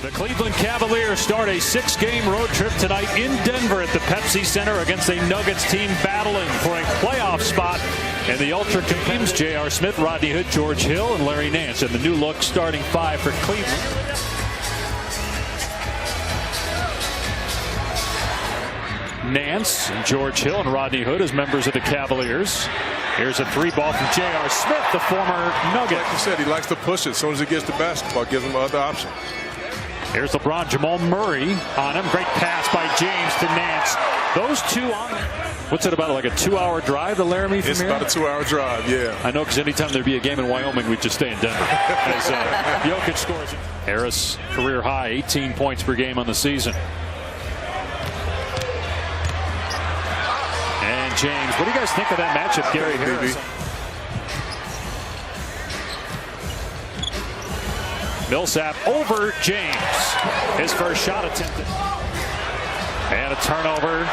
The Cleveland Cavaliers start a 6-game road trip tonight in Denver at the Pepsi Center against a Nuggets team battling for a playoff spot. And the ultra teams, J.R. Smith, Rodney Hood, George Hill, and Larry Nance. And the new look starting 5 for Cleveland. Nance, George Hill, and Rodney Hood as members of the Cavaliers. Here's a 3-ball from J.R. Smith, the former Nugget. Like you said, he likes to push it. As soon as he gets the basketball, gives him other options. Here's LeBron, Jamal Murray on him. Great pass by James to Nance. Those two on. What's it about, like a 2-hour drive to Laramie from here? It's about a 2-hour drive, yeah. I know, because anytime there'd be a game in Wyoming, we'd just stay in Denver. As Jokic scores. Harris, career high, 18 points per game on the season. And James, what do you guys think of that matchup, Gary Harris? Millsap over James. His first shot attempted. And a turnover.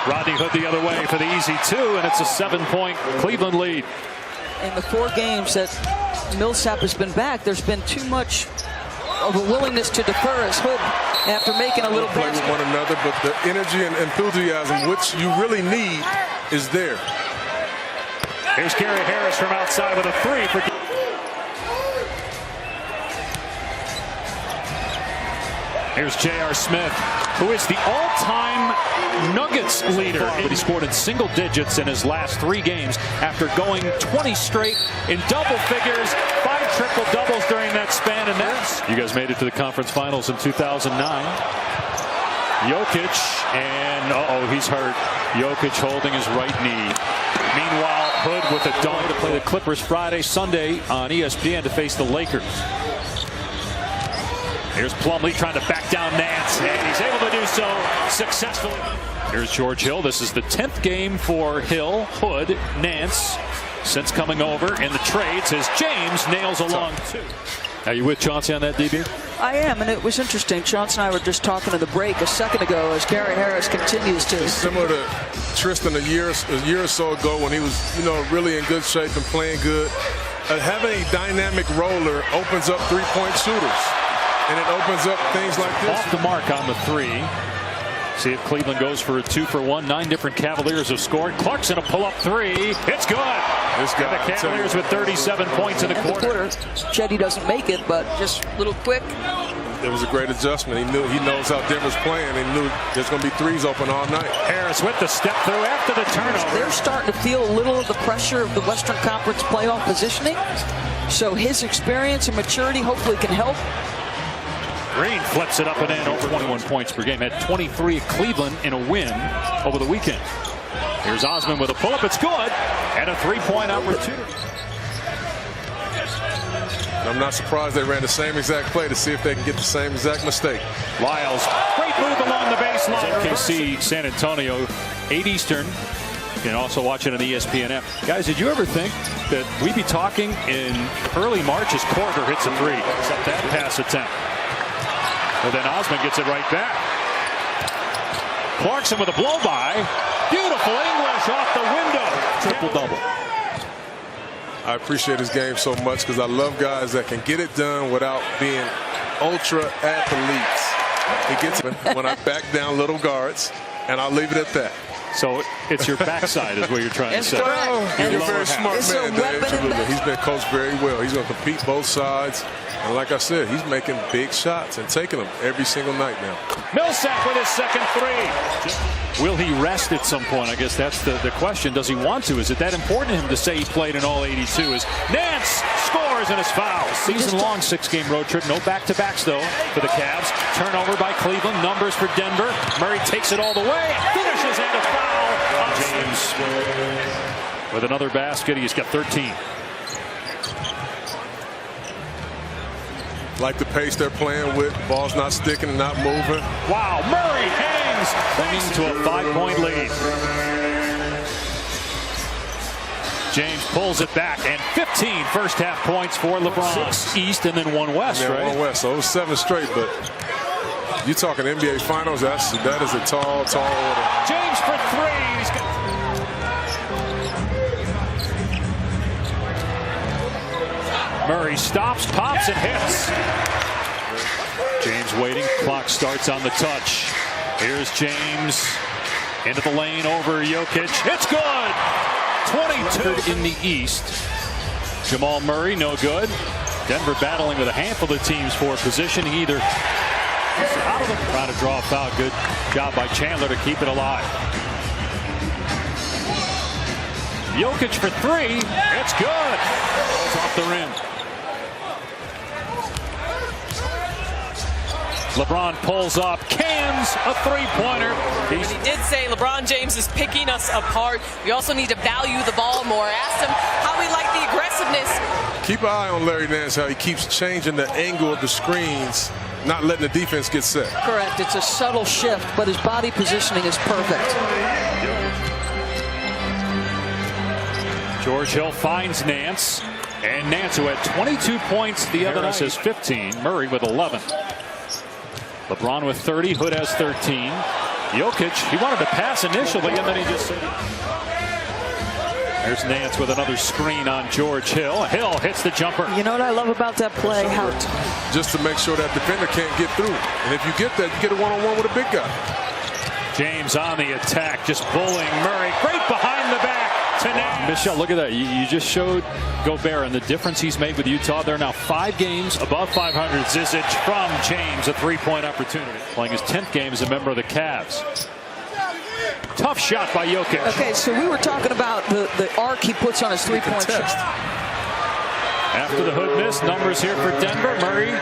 Rodney Hood the other way for the easy 2, and it's a 7-point Cleveland lead. In the 4 games that Millsap has been back, there's been too much of a willingness to defer as Hood after making a little play with one another, but the energy and enthusiasm which you really need is there. Here's Gary Harris from outside with a 3 for. Here's J.R. Smith, who is the all-time Nuggets leader. But he scored in single digits in his last 3 games after going 20 straight in double figures, 5 triple-doubles during that span. And that's. You guys made it to the conference finals in 2009. Jokic, and he's hurt. Jokic holding his right knee. Meanwhile, Hood with a dunk to play the Clippers Friday, Sunday on ESPN to face the Lakers. Here's Plumlee trying to back down Nance, and he's able to do so successfully. Here's George Hill. This is the 10th game for Hill, Hood, Nance since coming over in the trades as James nails a long 2. Are you with Chauncey on that, DB? I am, and it was interesting. Chauncey and I were just talking in the break a second ago as Gary Harris continues to. It's similar to Tristan a year or so ago when he was, really in good shape and playing good. Having a dynamic roller opens up 3-point shooters. And it opens up things like this. Off the mark on the 3. See if Cleveland goes for a 2-for-1. 9 different Cavaliers have scored. Clarkson a pull-up 3. It's good. This guy, the Cavaliers with 37 points in the quarter. Chetty doesn't make it, but just a little quick. It was a great adjustment. He knows how Denver's playing. He knew there's going to be 3s open all night. Harris with the step through after the turnover. They're starting to feel a little of the pressure of the Western Conference playoff positioning. So his experience and maturity hopefully can help. Green flips it up and in, over 21 points per game. Had 23 at Cleveland in a win over the weekend. Here's Osman with a pull-up. It's good. And a 3-point opportunity. I'm not surprised they ran the same exact play to see if they can get the same exact mistake. Lyles, great move along the baseline. KC San Antonio, 8 Eastern. You can also watch it on ESPN app. Guys, did you ever think that we'd be talking in early March as Korver hits a 3? Except that pass attempt. But then Osman gets it right back. Clarkson with a blow-by. Beautiful English off the window. Triple-double. I appreciate his game so much because I love guys that can get it done without being ultra athletes. He gets it when I back down little guards, and I'll leave it at that. So it's your backside is what you're trying to say. You're a very smart man, Dave. Absolutely. He's been coached very well. He's going to compete both sides. And like I said, he's making big shots and taking them every single night now. Millsap with his second 3. Will he rest at some point? I guess that's the question. Does he want to? Is it that important to him to say he played in all 82? As Nance scores and is fouled. Season-long 6-game road trip. No back-to-backs, though, for the Cavs. Turnover by Cleveland. Numbers for Denver. Murray takes it all the way. Finishes and a foul on James. With another basket, he's got 13. Like the pace they're playing with. Ball's not sticking and not moving. Wow, Murray hangs, clinging to a 5-point lead. James pulls it back, and 15 first-half points for LeBron. 6 East and then 1 West, yeah, right? 1 West, so it was 7 straight, but you talking NBA Finals, that is a tall order. James for 3. He's got Murray stops, pops, and hits. James waiting. Clock starts on the touch. Here's James into the lane over Jokic. It's good. 22 in the East. Jamal Murray no good. Denver battling with a handful of teams for position. Either out of them trying to draw a foul. Good job by Chandler to keep it alive. Jokic for three. It's good. It's off the rim. LeBron pulls up, cans a three-pointer. He did say LeBron James is picking us apart. We also need to value the ball more. I asked him how he liked the aggressiveness. Keep an eye on Larry Nance, how he keeps changing the angle of the screens, not letting the defense get set. Correct. It's a subtle shift, but his body positioning is perfect. George Hill finds Nance, and Nance, who had 22 points the other night, has 15. Murray with 11. LeBron with 30. Hood has 13. Jokic, he wanted to pass initially, and then he just... There's Nance with another screen on George Hill. Hill hits the jumper. You know what I love about that play? How just to make sure that defender can't get through. And if you get that, you get a one-on-one with a big guy. James on the attack, just bullying Murray. Great behind the back to Nance. Michelle, look at that. You just showed Gobert and the difference he's made with Utah. They're now 5 games above 500. Zizic from James, a three-point opportunity. Playing his 10th game as a member of the Cavs. Tough shot by Jokic. Okay, so we were talking about the arc he puts on his three-point shot. After the Hood miss, numbers here for Denver. Murray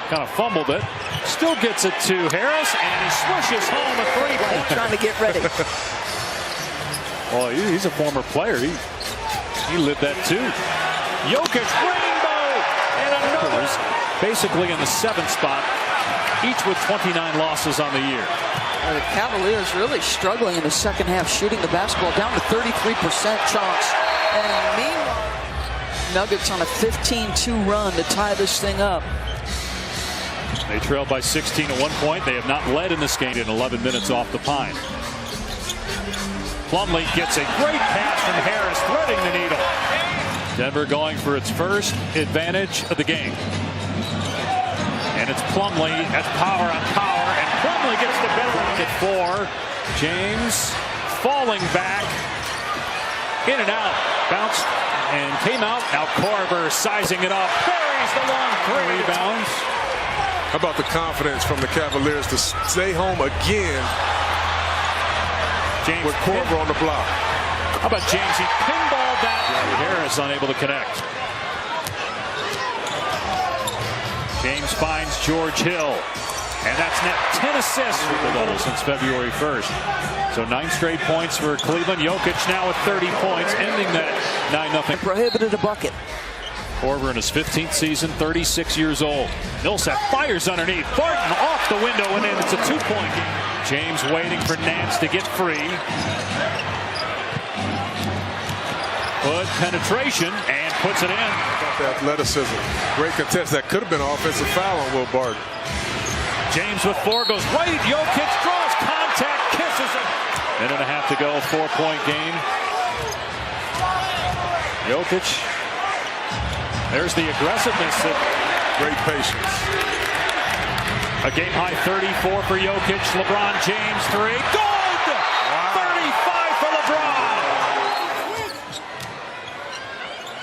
kind of fumbled it. Still gets it to Harris, and he swishes home a three-point. Trying to get ready. Well, he's a former player. He lived that too. Jokic, rainbow, and another. Basically in the 7th spot, each with 29 losses on the year. The Cavaliers really struggling in the second half, shooting the basketball down to 33% chunks. And meanwhile, Nuggets on a 15-2 run to tie this thing up. They trailed by 16 at one point. They have not led in this game in 11 minutes off the pine. Plumlee gets a great pass from Harris, threading the needle. Denver going for its first advantage of the game. And it's Plumlee. That's power on power. And Plumlee gets the better at 4. James falling back. In and out. Bounced and came out. Now Korver sizing it up. Buries the long three. Rebounds. How about the confidence from the Cavaliers to stay home again? James with Korver on the block. How about James? He pinballed that. Harris unable to connect. James finds George Hill. And that's net 10 assists for the double since February 1st. So 9 straight points for Cleveland. Jokic now with 30 points, ending that 9-0. Prohibited a bucket. Korver in his 15th season, 36 years old. Millsap fires underneath. Barton off the window and in. It's a 2-point game. James waiting for Nance to get free. Hood penetration and puts it in. The athleticism. Great contest. That could have been an offensive foul on Will Barton. James with 4 goes right. Jokic draws contact, kisses it. Minute and a half to go. 4-point game. Jokic. There's the aggressiveness. Great patience. A game-high 34 for Jokic. LeBron James 3. Good! Wow. 35 for LeBron.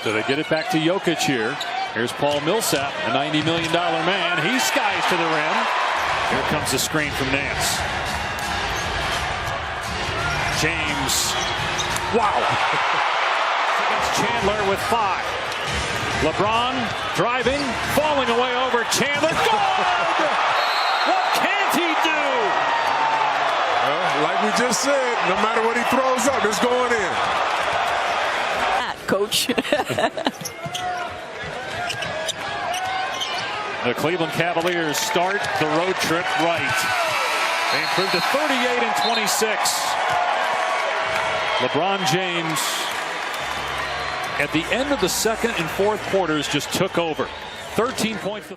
So they get it back to Jokic here. Here's Paul Millsap, a $90 million man. He skies to the rim. Here comes the screen from Nance. James. Wow. Against Chandler with 5. LeBron driving, falling away over Chandler. Good! What can't he do? Well, like we just said, no matter what he throws up, it's going in. Coach. The Cleveland Cavaliers start the road trip right. They improved to 38 and 26. LeBron James, at the end of the second and fourth quarters, just took over. 13 points.